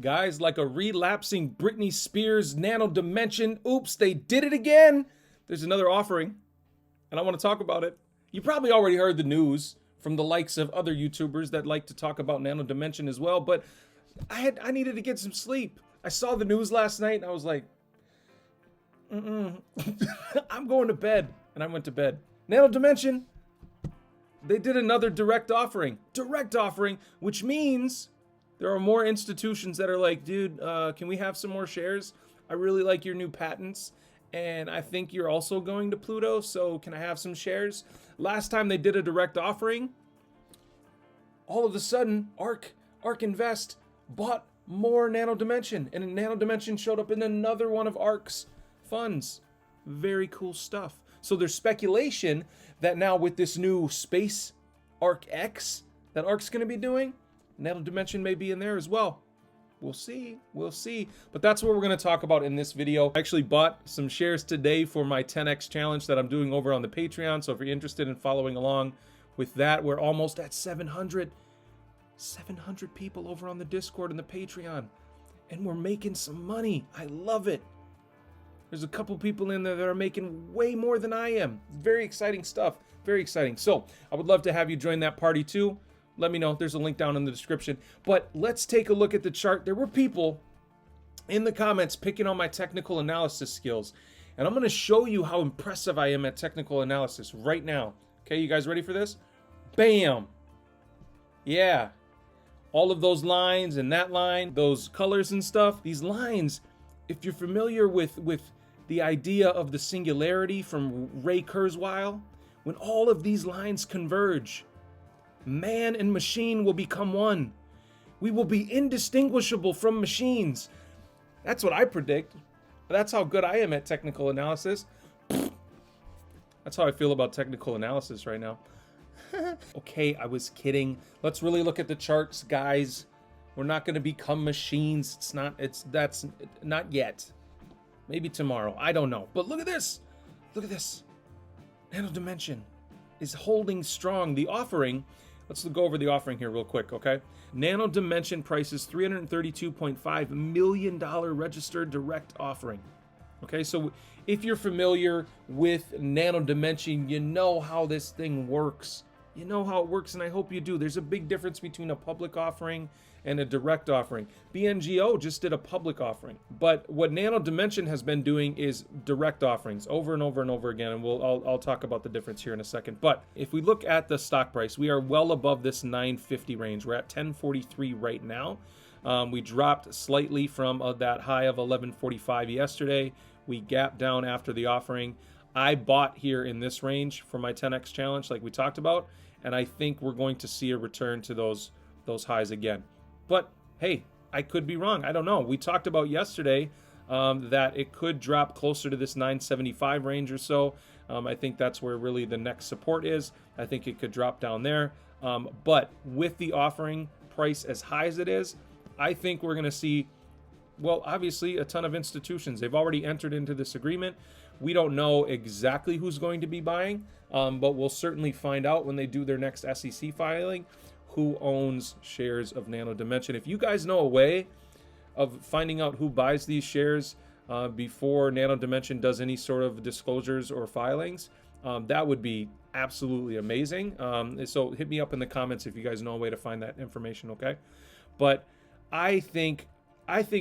Guys, like a relapsing Britney Spears Nano Dimension. Oops, they did it again. There's another offering, and I want to talk about it. You probably already heard the news from the likes of other YouTubers that like to talk about Nano Dimension as well, but I needed to get some sleep. I saw the news last night, and I was like, I'm going to bed, and I went to bed. Nano Dimension, they did another direct offering, which means there are more institutions that are like, dude, can we have some more shares? I really like your new patents, and I think you're also going to Pluto, so can I have some shares? Last time they did a direct offering, all of a sudden, ARK Invest bought more Nano Dimension, and Nano Dimension showed up in another one of ARK's funds. Very cool stuff. So there's speculation that now with this new Space ARK X that ARK's going to be doing, Nano Dimension may be in there as well. We'll see. But that's what we're going to talk about in this video. I actually bought some shares today for my 10x challenge that I'm doing over on the Patreon. So if you're interested in following along with that, we're almost at 700 people over on the Discord and the Patreon. And we're making some money. I love it. There's a couple people in there that are making way more than I am. Very exciting stuff. Very exciting. So I would love to have you join that party too. Let me know. There's a link down in the description. But let's take a look at the chart. There were people in the comments picking on my technical analysis skills. And I'm going to show you how impressive I am at technical analysis right now. Okay, you guys ready for this? Bam! Yeah. All of those lines and that line, those colors and stuff. These lines, if you're familiar with the idea of the singularity from Ray Kurzweil, when all of these lines converge, man and machine will become one. We will be indistinguishable from machines. That's what I predict. That's how good I am at technical analysis. That's how I feel about technical analysis right now. Okay, I was kidding. Let's really look at the charts, guys. We're not going to become machines. That's not yet. Maybe tomorrow. I don't know. But look at this. Look at this. Nano Dimension is holding strong. The offering, let's go over the offering here real quick, okay? Nano Dimension prices $332.5 million registered direct offering. Okay, so if you're familiar with Nano Dimension, you know how this thing works. You know how it works, and I hope you do. There's a big difference between a public offering and a direct offering. BNGO just did a public offering, but what Nano Dimension has been doing is direct offerings over and over and over again, and I'll talk about the difference here in a second. But if we look at the stock price, we are well above this 950 range. We're at 1043 right now. We dropped slightly from that high of 1145 yesterday. We gapped down after the offering. I bought here in this range for my 10x challenge like we talked about, and I think we're going to see a return to those highs again. But hey, I could be wrong. I don't know. We talked about yesterday that it could drop closer to this 975 range or so. I think that's where really the next support is. I think it could drop down there. But with the offering price as high as it is, I think we're going to see, well, obviously a ton of institutions. They've already entered into this agreement. We don't know exactly who's going to be buying, but we'll certainly find out when they do their next SEC filing who owns shares of Nano Dimension. If you guys know a way of finding out who buys these shares before Nano Dimension does any sort of disclosures or filings, that would be absolutely amazing. So hit me up in the comments if you guys know a way to find that information, okay? But I think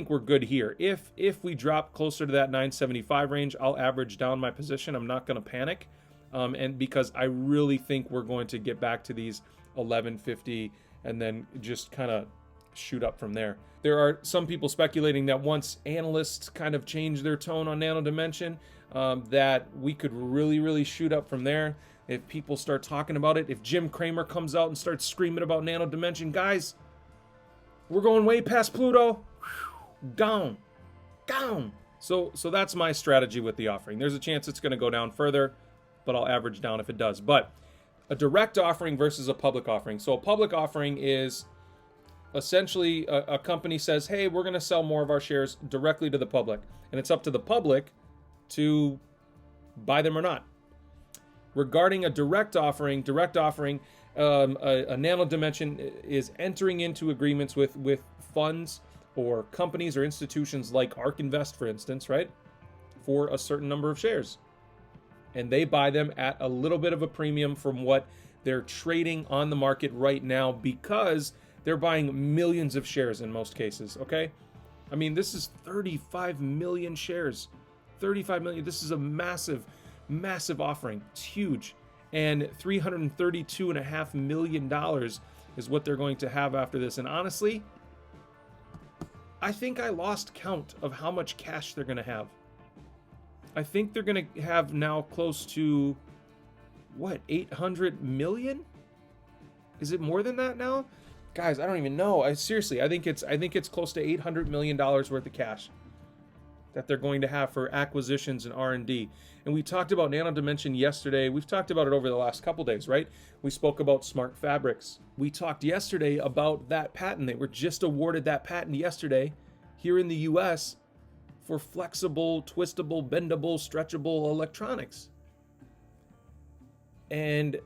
we're good here. If we drop closer to that 975 range, I'll average down my position. I'm not going to panic, and because I really think we're going to get back to these 1150 and then just kind of shoot up from there. There are some people speculating that once analysts kind of change their tone on Nano Dimension, that we could really shoot up from there. If people start talking about it, if Jim Cramer comes out and starts screaming about Nano Dimension, guys, we're going way past Pluto. Down. So that's my strategy with the offering. There's a chance it's going to go down further, but I'll average down if it does. But a direct offering versus a public offering. So a public offering is essentially a company says, hey, we're going to sell more of our shares directly to the public. And it's up to the public to buy them or not. Regarding a direct offering, a Nano Dimension is entering into agreements with funds or companies or institutions like ARK Invest, for instance, right, for a certain number of shares. And they buy them at a little bit of a premium from what they're trading on the market right now, because they're buying millions of shares in most cases, okay? I mean, this is 35 million shares. 35 million. This is a massive, massive offering. It's huge. And $332.5 million is what they're going to have after this. And honestly, I think I lost count of how much cash they're going to have. I think they're going to have now close to, what, 800 million? Is it more than that now? Guys, I don't even know. I think it's close to $800 million worth of cash that they're going to have for acquisitions and R&D. And we talked about Nano Dimension yesterday. We've talked about it over the last couple days, right? We spoke about smart fabrics. We talked yesterday about that patent. They were just awarded that patent yesterday here in the US for flexible, twistable, bendable, stretchable electronics. And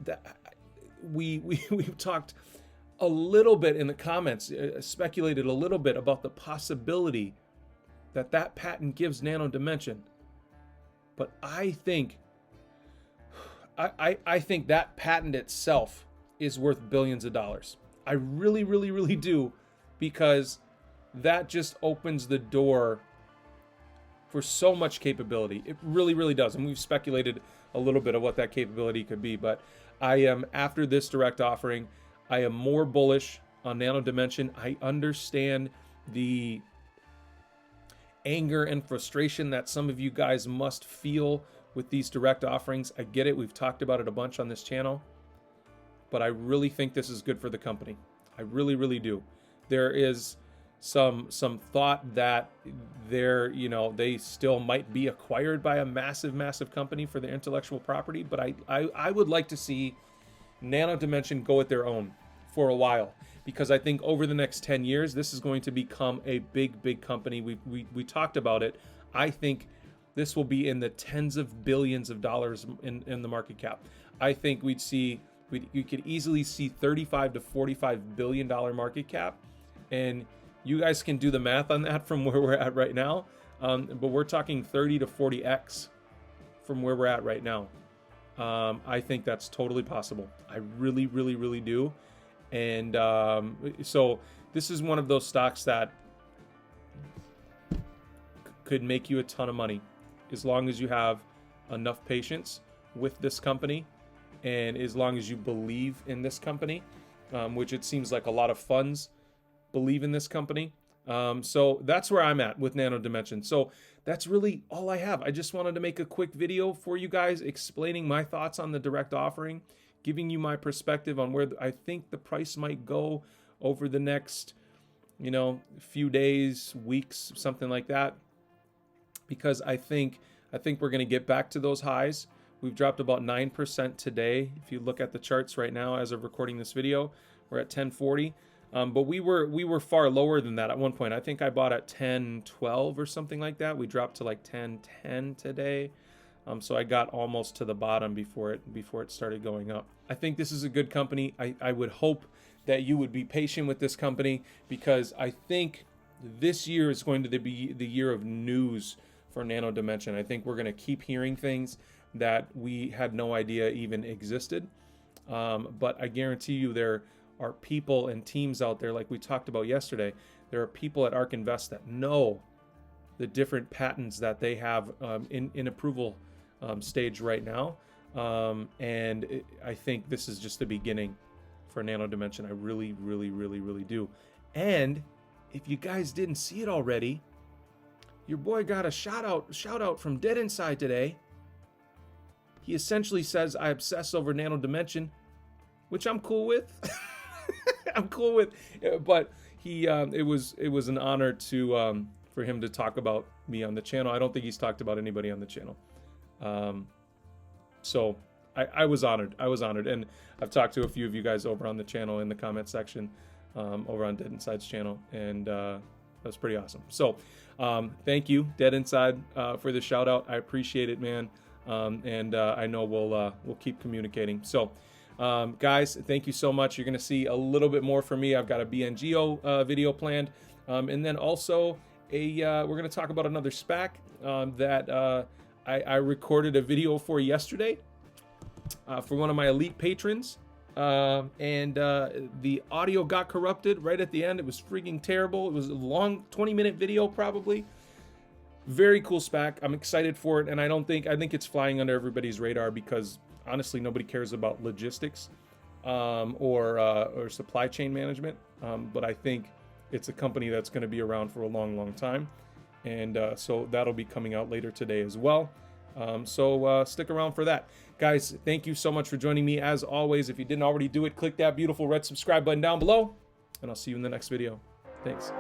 we've talked a little bit in the comments, speculated a little bit about the possibility that patent gives Nano Dimension. But I think that patent itself is worth billions of dollars. I really, really, really do, because that just opens the door for so much capability. It really, really does. And we've speculated a little bit of what that capability could be, but I am, after this direct offering, I am more bullish on Nano Dimension. I understand the anger and frustration that some of you guys must feel with these direct offerings. I get it. We've talked about it a bunch on this channel, but I really think this is good for the company. I really, really do. There is some thought that they still might be acquired by a massive company for their intellectual property, but I would like to see Nano Dimension go at their own for a while, because I think over the next 10 years, this is going to become a big company. We talked about it. I think this will be in the tens of billions of dollars in the market cap. I think we could easily see $35 to $45 billion market cap. And you guys can do the math on that from where we're at right now. But we're talking 30 to 40x from where we're at right now. I think that's totally possible. I really, really, really do. And so this is one of those stocks that could make you a ton of money as long as you have enough patience with this company, and as long as you believe in this company, which it seems like a lot of funds believe in this company. So that's where I'm at with Nano Dimension. So that's really all I have. I just wanted to make a quick video for you guys explaining my thoughts on the direct offering, giving you my perspective on where I think the price might go over the next, few days, weeks, something like that. Because I think we're going to get back to those highs. We've dropped about 9% today. If you look at the charts right now, as of recording this video, we're at 1040. But we were far lower than that at one point. I think I bought at 1012 or something like that. We dropped to like 1010 today. So I got almost to the bottom before it started going up. I think this is a good company. I would hope that you would be patient with this company, because I think this year is going to be the year of news for Nano Dimension. I think we're going to keep hearing things that we had no idea even existed. But I guarantee you there are people and teams out there, like we talked about yesterday. There are people at ARK Invest that know the different patents that they have in approval stage right now. I think this is just the beginning for Nano Dimension. I really, really, really, really do. And if you guys didn't see it already, your boy got a shout out from Dead Inside today. He essentially says, I obsess over Nano Dimension, which I'm cool with. I'm cool with, but he it was an honor to for him to talk about me on the channel. I don't think he's talked about anybody on the channel. So I was honored. And I've talked to a few of you guys over on the channel in the comment section, over on Dead Inside's channel, and that's pretty awesome. So thank you, Dead Inside, for the shout out. I appreciate it, man. And I know we'll keep communicating. So guys, thank you so much. You're gonna see a little bit more from me. I've got a BNGO video planned. And then also we're going to talk about another SPAC that I recorded a video for yesterday for one of my elite patrons. And the audio got corrupted right at the end. It was freaking terrible. It was a long 20-minute video probably. Very cool SPAC. I'm excited for it, and I think it's flying under everybody's radar because honestly nobody cares about logistics or supply chain management. But I think it's a company that's going to be around for a long time, and so that'll be coming out later today as well. So stick around for that. Guys, thank you so much for joining me. As always, if you didn't already do it, click that beautiful red subscribe button down below, and I'll see you in the next video. Thanks.